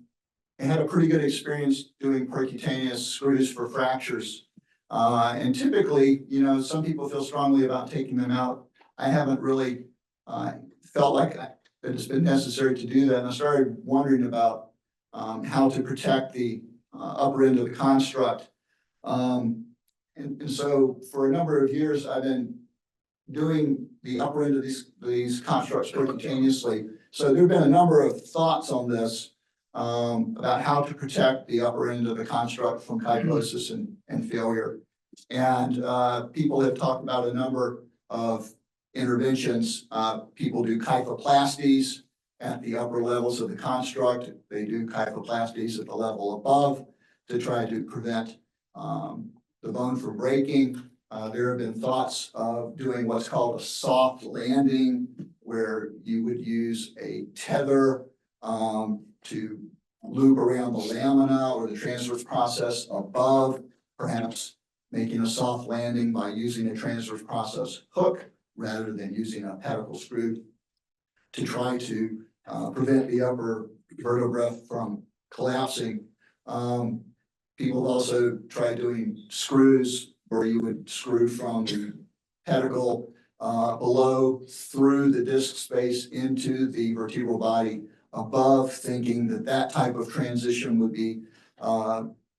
I had a pretty good experience doing percutaneous screws for fractures. And typically, you know, some people feel strongly about taking them out. I haven't really felt like that it's been necessary to do that. And I started wondering about how to protect the upper end of the construct. And so for a number of years, I've been doing the upper end of these constructs percutaneously. So there have been a number of thoughts on this about how to protect the upper end of the construct from kyphosis and failure. And people have talked about a number of interventions. People do kyphoplasties at the upper levels of the construct. They do kyphoplasties at the level above to try to prevent the bone from breaking. There have been thoughts of doing what's called a soft landing, where you would use a tether to loop around the lamina or the transverse process above, perhaps making a soft landing by using a transverse process hook rather than using a pedicle screw to try to prevent the upper vertebra from collapsing. People have also tried doing screws where you would screw from the pedicle below through the disc space into the vertebral body above, thinking that type of transition would be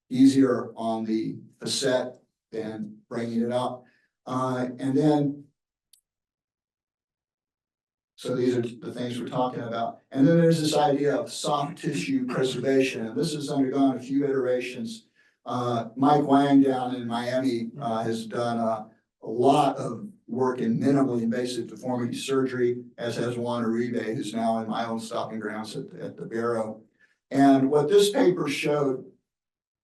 easier on the facet than bringing it up. And then, so these are the things we're talking about. And then there's this idea of soft tissue preservation. And this has undergone a few iterations. Mike Wang down in Miami has done a lot of work in minimally invasive deformity surgery, as has Juan Uribe, who's now in my own stopping grounds at the Barrow. And what this paper showed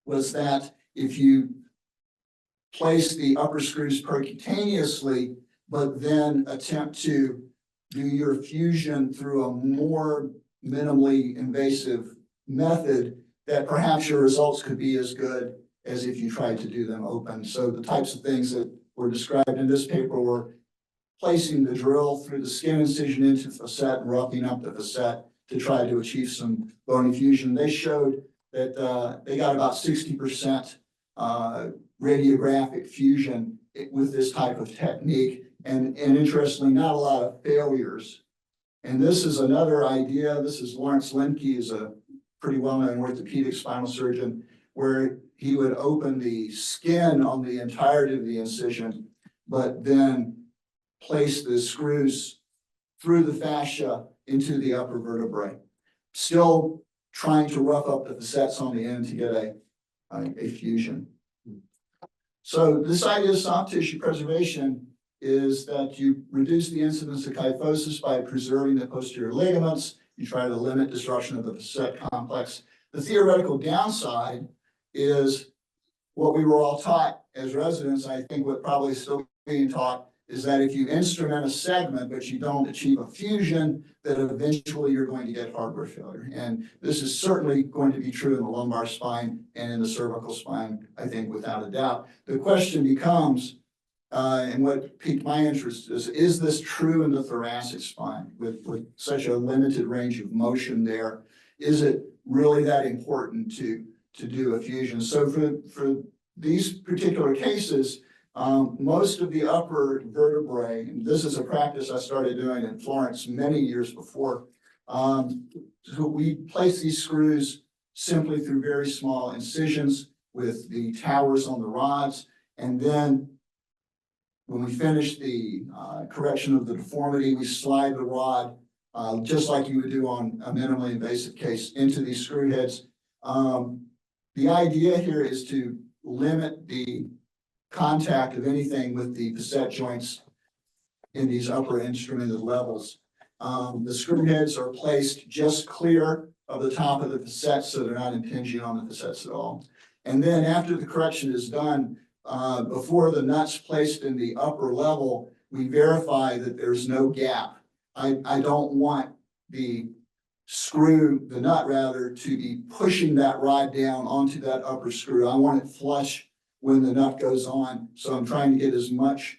was that if you place the upper screws percutaneously, but then attempt to do your fusion through a more minimally invasive method, that perhaps your results could be as good as if you tried to do them open. So the types of things that were described in this paper were placing the drill through the skin incision into the facet and roughing up the facet to try to achieve some bony fusion. They showed that they got about 60% radiographic fusion with this type of technique, and interestingly, not a lot of failures. And this is another idea. This is Lawrence Lemke, is a pretty well-known orthopedic spinal surgeon, where he would open the skin on the entirety of the incision, but then place the screws through the fascia into the upper vertebrae, still trying to rough up the facets on the end to get a fusion. So this idea of soft tissue preservation is that you reduce the incidence of kyphosis by preserving the posterior ligaments. You try to limit disruption of the facet complex. The theoretical downside is what we were all taught as residents. I think what probably is still being taught is that if you instrument a segment, but you don't achieve a fusion, that eventually you're going to get hardware failure. And this is certainly going to be true in the lumbar spine and in the cervical spine, I think, without a doubt. The question becomes, and what piqued my interest is this true in the thoracic spine with such a limited range of motion there? Is it really that important to do a fusion? So for these particular cases, most of the upper vertebrae, and this is a practice I started doing in Florence many years before, so we place these screws simply through very small incisions with the towers on the rods, and then when we finish the correction of the deformity, we slide the rod, just like you would do on a minimally invasive case, into these screw heads. The idea here is to limit the contact of anything with the facet joints in these upper instrumented levels. The screw heads are placed just clear of the top of the facets, so they're not impinging on the facets at all. And then after the correction is done, before the nut's placed in the upper level, we verify that there's no gap. I don't want the nut rather, to be pushing that rod down onto that upper screw. I want it flush when the nut goes on. So I'm trying to get as much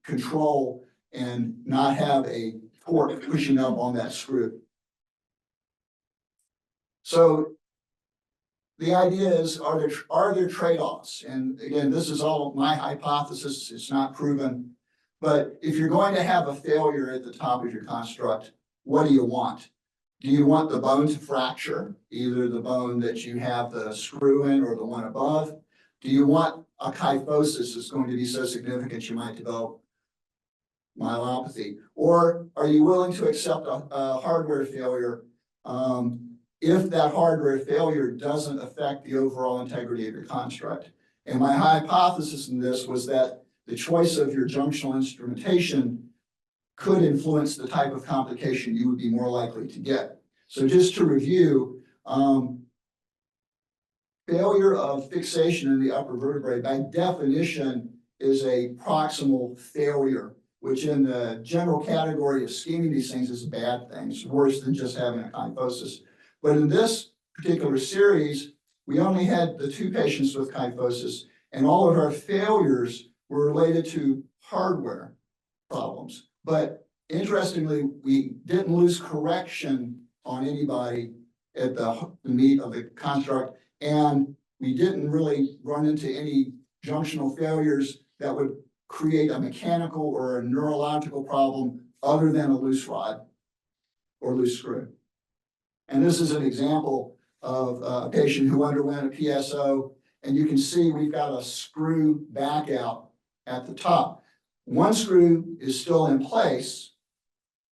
control and not have a torque pushing up on that screw. So the idea is, are there trade-offs? And again, this is all my hypothesis. It's not proven. But if you're going to have a failure at the top of your construct, what do you want? Do you want the bone to fracture, either the bone that you have the screw in or the one above? Do you want a kyphosis that's going to be so significant you might develop myelopathy? Or are you willing to accept a hardware failure if that hardware failure doesn't affect the overall integrity of your construct? And my hypothesis in this was that the choice of your junctional instrumentation could influence the type of complication you would be more likely to get. So just to review, failure of fixation in the upper vertebrae by definition is a proximal failure, which in the general category of scheming these things is a bad thing. It's worse than just having a kyphosis. But in this particular series, we only had the 2 patients with kyphosis, and all of our failures were related to hardware problems. But interestingly, we didn't lose correction on anybody at the meat of the construct, and we didn't really run into any junctional failures that would create a mechanical or a neurological problem other than a loose rod or loose screw. And this is an example of a patient who underwent a PSO, and you can see we've got a screw back out at the top. One screw is still in place.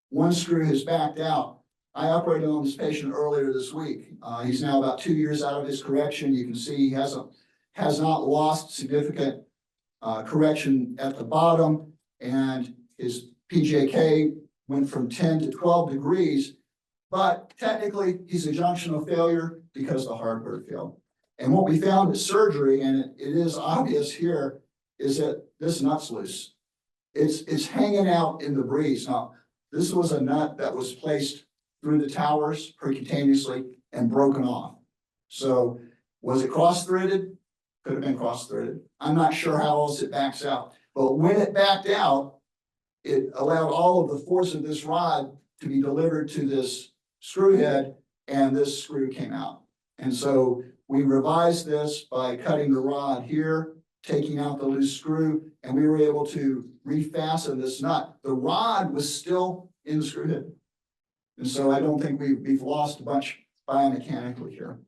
One screw has backed out. I operated on this patient earlier this week. He's now about 2 years out of his correction. You can see he has not lost significant correction at the bottom, and his PJK went from 10 to 12 degrees, but technically he's a junctional failure because the hardware failed. And what we found at surgery, and it is obvious here, is that this nut's loose. It's hanging out in the breeze. Now, this was a nut that was placed through the towers percutaneously and broken off. So was it cross-threaded? Could have been cross-threaded. I'm not sure how else it backs out. But when it backed out, it allowed all of the force of this rod to be delivered to this screw head, and this screw came out. And so we revised this by cutting the rod here taking out the loose screw, and we were able to refasten this nut. The rod was still in the screw head. And so I don't think we've lost a bunch biomechanically here.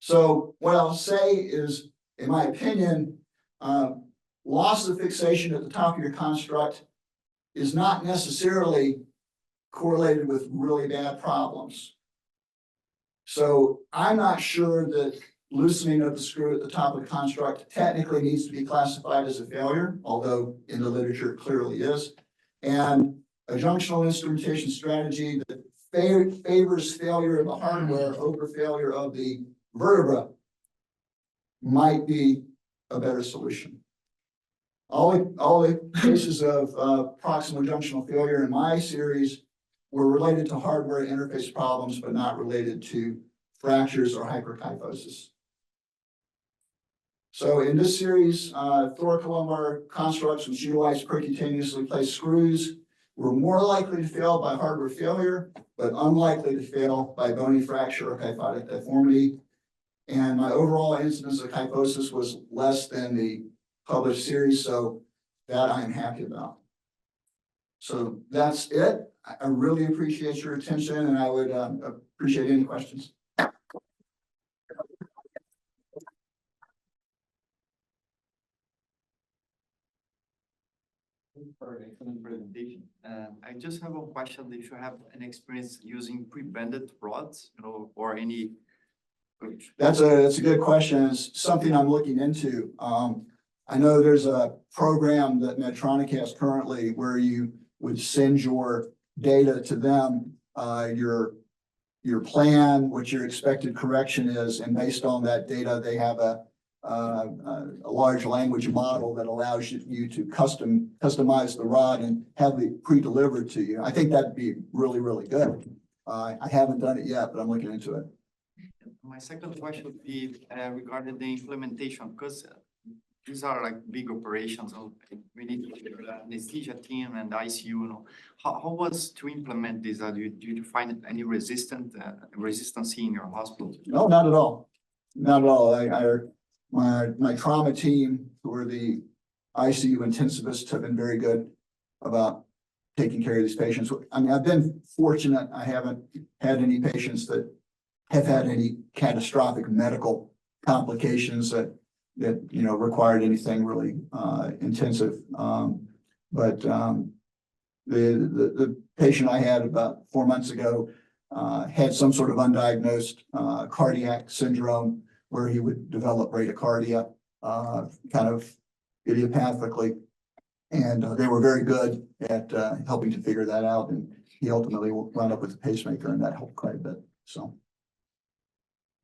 So what I'll say is, in my opinion, loss of fixation at the top of your construct is not necessarily correlated with really bad problems. So I'm not sure that loosening of the screw at the top of the construct technically needs to be classified as a failure, although in the literature it clearly is. And a junctional instrumentation strategy that favors failure of the hardware over failure of the vertebra might be a better solution. All the cases of proximal junctional failure in my series were related to hardware interface problems, but not related to fractures or hyperkyphosis. So in this series, thoracolumbar constructs which utilize percutaneously placed screws were more likely to fail by hardware failure, but unlikely to fail by bony fracture or kyphotic deformity. And my overall incidence of kyphosis was less than the published series, so that I'm happy about. So that's it. I really appreciate your attention, and I would appreciate any questions. For an excellent presentation. I just have one question. If you have an experience using pre-bended rods, or any. That's a good question. It's something I'm looking into. I know there's a program that Medtronic has currently where you would send your data to them, your plan, what your expected correction is, and based on that data, they have a large language model that allows you to customize the rod and have it pre-delivered to you. I think that'd be really, really good. I haven't done it yet, but I'm looking into it. My second question would be regarding the implementation, because these are like big operations. So we need the anesthesia team and ICU. How was to implement this? Did you find any resistance in your hospital? No, not at all. Not at all. My trauma team, who are the ICU intensivists, have been very good about taking care of these patients. I mean, I've been fortunate. I haven't had any patients that have had any catastrophic medical complications that required anything really intensive. But the patient I had about 4 months ago had some sort of undiagnosed cardiac syndrome where he would develop bradycardia kind of idiopathically. And they were very good at helping to figure that out. And he ultimately wound up with a pacemaker, and that helped quite a bit. So,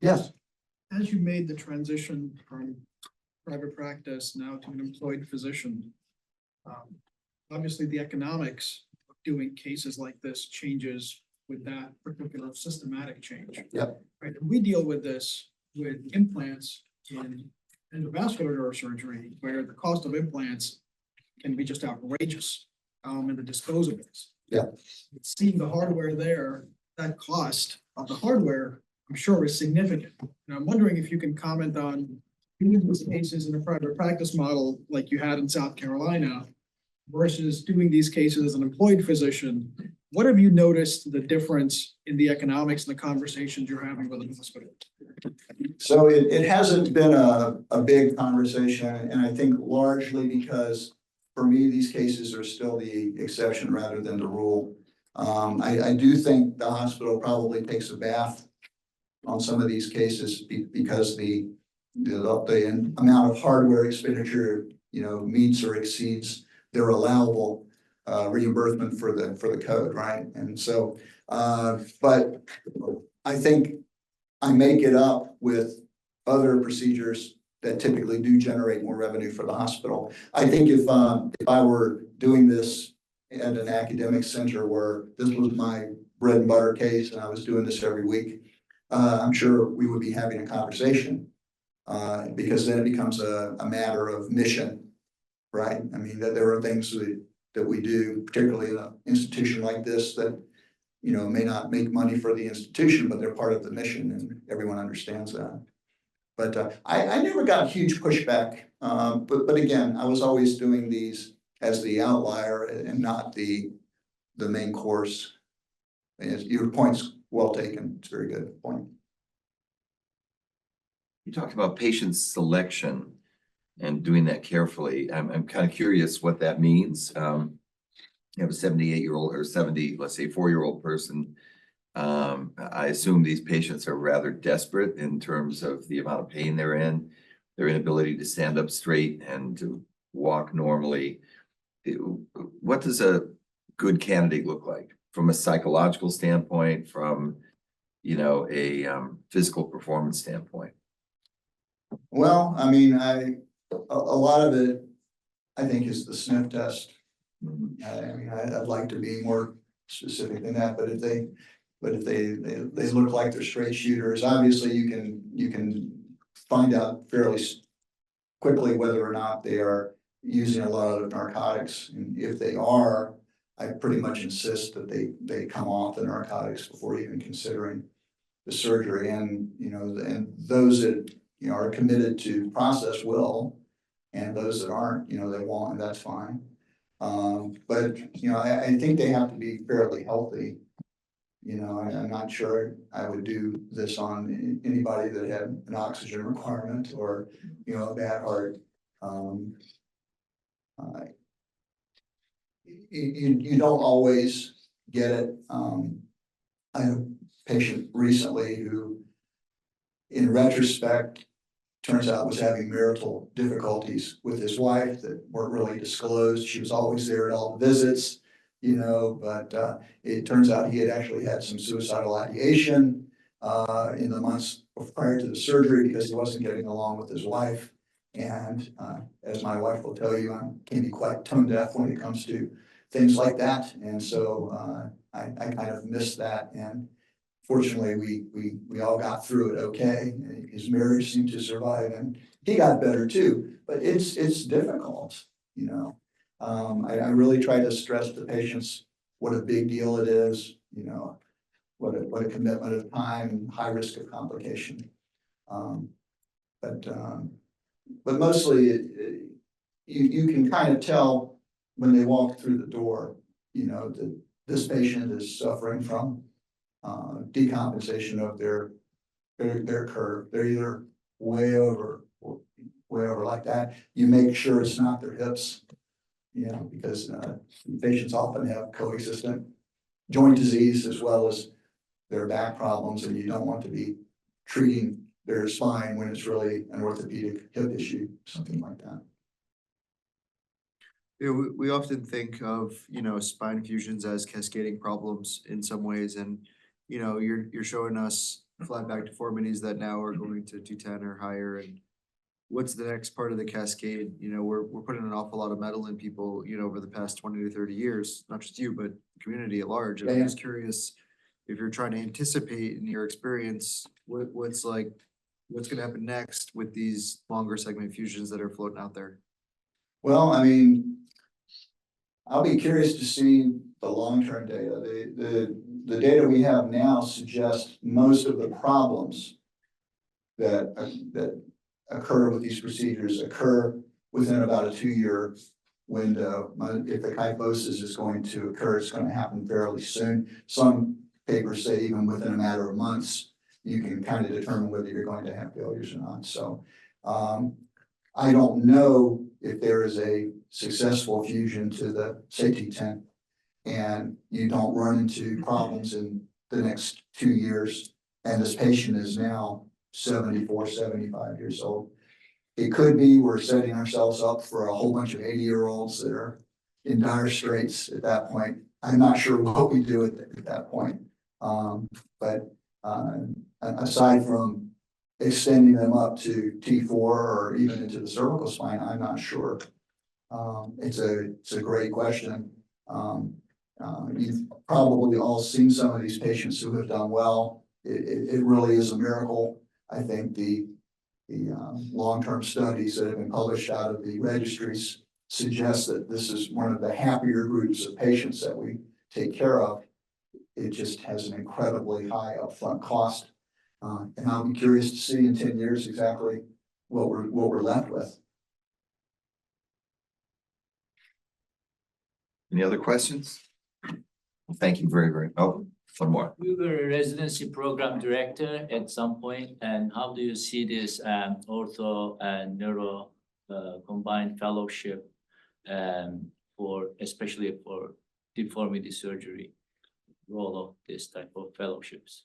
yes. As you made the transition from private practice now to an employed physician, obviously the economics of doing cases like this changes with that particular systematic change. Yep. Right, and we deal with this with implants in endovascular neurosurgery, where the cost of implants can be just outrageous, and the disposables. Yeah. Seeing the hardware there, that cost of the hardware, I'm sure is significant. And I'm wondering if you can comment on doing these cases in a private practice model like you had in South Carolina versus doing these cases as an employed physician. What have you noticed the difference in the economics and the conversations you're having with the hospital? So it hasn't been a big conversation, and I think largely because for me, these cases are still the exception rather than the rule. I do think the hospital probably takes a bath on some of these cases because the amount of hardware expenditure, meets or exceeds their allowable reimbursement for the code, right? And so, but I think I make it up with other procedures that typically do generate more revenue for the hospital. I think if I were doing this at an academic center where this was my bread and butter case and I was doing this every week, I'm sure we would be having a conversation because then it becomes a matter of mission, right? I mean, that there are things that we do, particularly in an institution like this that, may not make money for the institution, but they're part of the mission and everyone understands that. But I never got huge pushback, but again, I was always doing these as the outlier and not the main course. And your point's well taken, it's a very good point. You talked about patient selection and doing that carefully. I'm kind of curious what that means. You have a 78-year-old or 70, let's say 4-year-old person. I assume these patients are rather desperate in terms of the amount of pain they're in, their inability to stand up straight and to walk normally. What does a good candidate look like from a psychological standpoint, from, you know, a physical performance standpoint? Well, I mean, a lot of it, I think, is the sniff test. I mean, I'd like to be more specific than that, but if they look like they're straight shooters, obviously you can find out fairly quickly whether or not they are using a lot of narcotics. And if they are, I pretty much insist that they come off the narcotics before even considering the surgery. And, you know, and those that, you know, are committed to process will, and those that aren't, you know, they won't, and that's fine. But, you know, I think they have to be fairly healthy. You know, I'm not sure I would do this on anybody that had an oxygen requirement or, you know, a bad heart. You don't always get it. I had a patient recently who, in retrospect, turns out was having marital difficulties with his wife that weren't really disclosed. She was always there at all the visits, you know, but it turns out he had actually had some suicidal ideation in the months prior to the surgery because he wasn't getting along with his wife. And as my wife will tell you, I can be quite tone deaf when it comes to things like that. And so I kind of missed that. And fortunately, we all got through it okay. His marriage seemed to survive, and he got better too. But it's difficult, you know. I really try to stress to patients what a big deal it is, you know, what a commitment of time, high risk of complication. But mostly, you can kind of tell when they walk through the door, you know, that this patient is suffering from decompensation of their curve. They're either way over or way over like that. You make sure it's not their hips, you know, because patients often have coexistent joint disease as well as their back problems, and you don't want to be treating their spine when it's really an orthopedic hip issue, something like that. Yeah, we often think of, you know, spine fusions as cascading problems in some ways, and, you know, you're showing us flat back deformities that now are going to 210 or higher, and what's the next part of the cascade? You know, we're putting an awful lot of metal in people, you know, over the past 20 to 30 years, not just you, but the community at large. And I'm just curious if you're trying to anticipate in your experience, what's gonna happen next with these longer segment fusions that are floating out there? Well, I mean, I'll be curious to see the long-term data. The data we have now suggests most of the problems that occur with these procedures occur within about a 2-year window. If the kyphosis is going to occur, it's going to happen fairly soon. Some papers say even within a matter of months, you can kind of determine whether you're going to have failures or not. So I don't know if there is a successful fusion to the safety tent and you don't run into problems in the next 2 years. And this patient is now 74, 75 years old. It could be we're setting ourselves up for a whole bunch of 80-year-olds that are in dire straits at that point. I'm not sure what we do at that point. But aside from extending them up to T4 or even into the cervical spine, I'm not sure. It's a great question. You've probably all seen some of these patients who have done well. It really is a miracle. I think the long-term studies that have been published out of the registries suggest that this is one of the happier groups of patients that we take care of. It just has an incredibly high upfront cost. And I'll be curious to see in 10 years exactly what we're left with. Any other questions? Well, thank you oh, one more. You were a residency program director at some point, and how do you see this ortho and neuro combined fellowship especially for deformity surgery, role of this type of fellowships?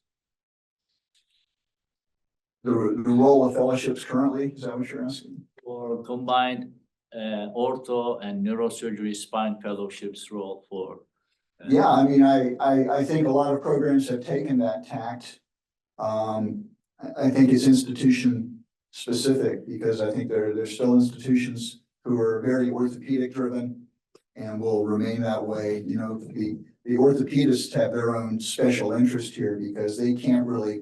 The role of fellowships currently, is that what you're asking? Or combined ortho and neurosurgery spine fellowships role for Yeah, I mean, I think a lot of programs have taken that tact. I think it's institution specific because I think there's still institutions who are very orthopedic driven and will remain that way. You know, the orthopedists have their own special interest here because they can't really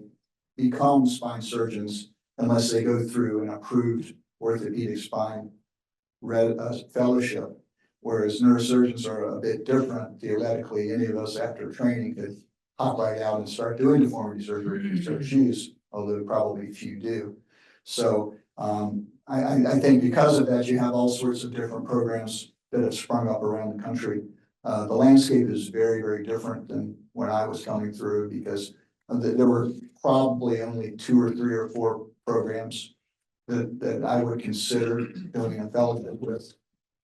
become spine surgeons unless they go through an approved orthopedic spine fellowship. Whereas neurosurgeons are a bit different. Theoretically, any of us after training could hop right out and start doing deformity surgery if you so choose, although probably few do. So I think because of that, you have all sorts of different programs that have sprung up around the country. The landscape is very, very different than when I was coming through because there were probably only 2 or 3 or 4 programs that I would consider doing a fellowship with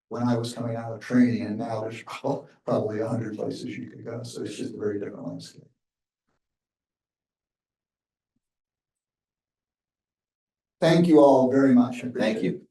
when I was coming out of training, and now there's probably 100 places you could go. So it's just a very different landscape. Thank you all very much. I appreciate Thank it. you.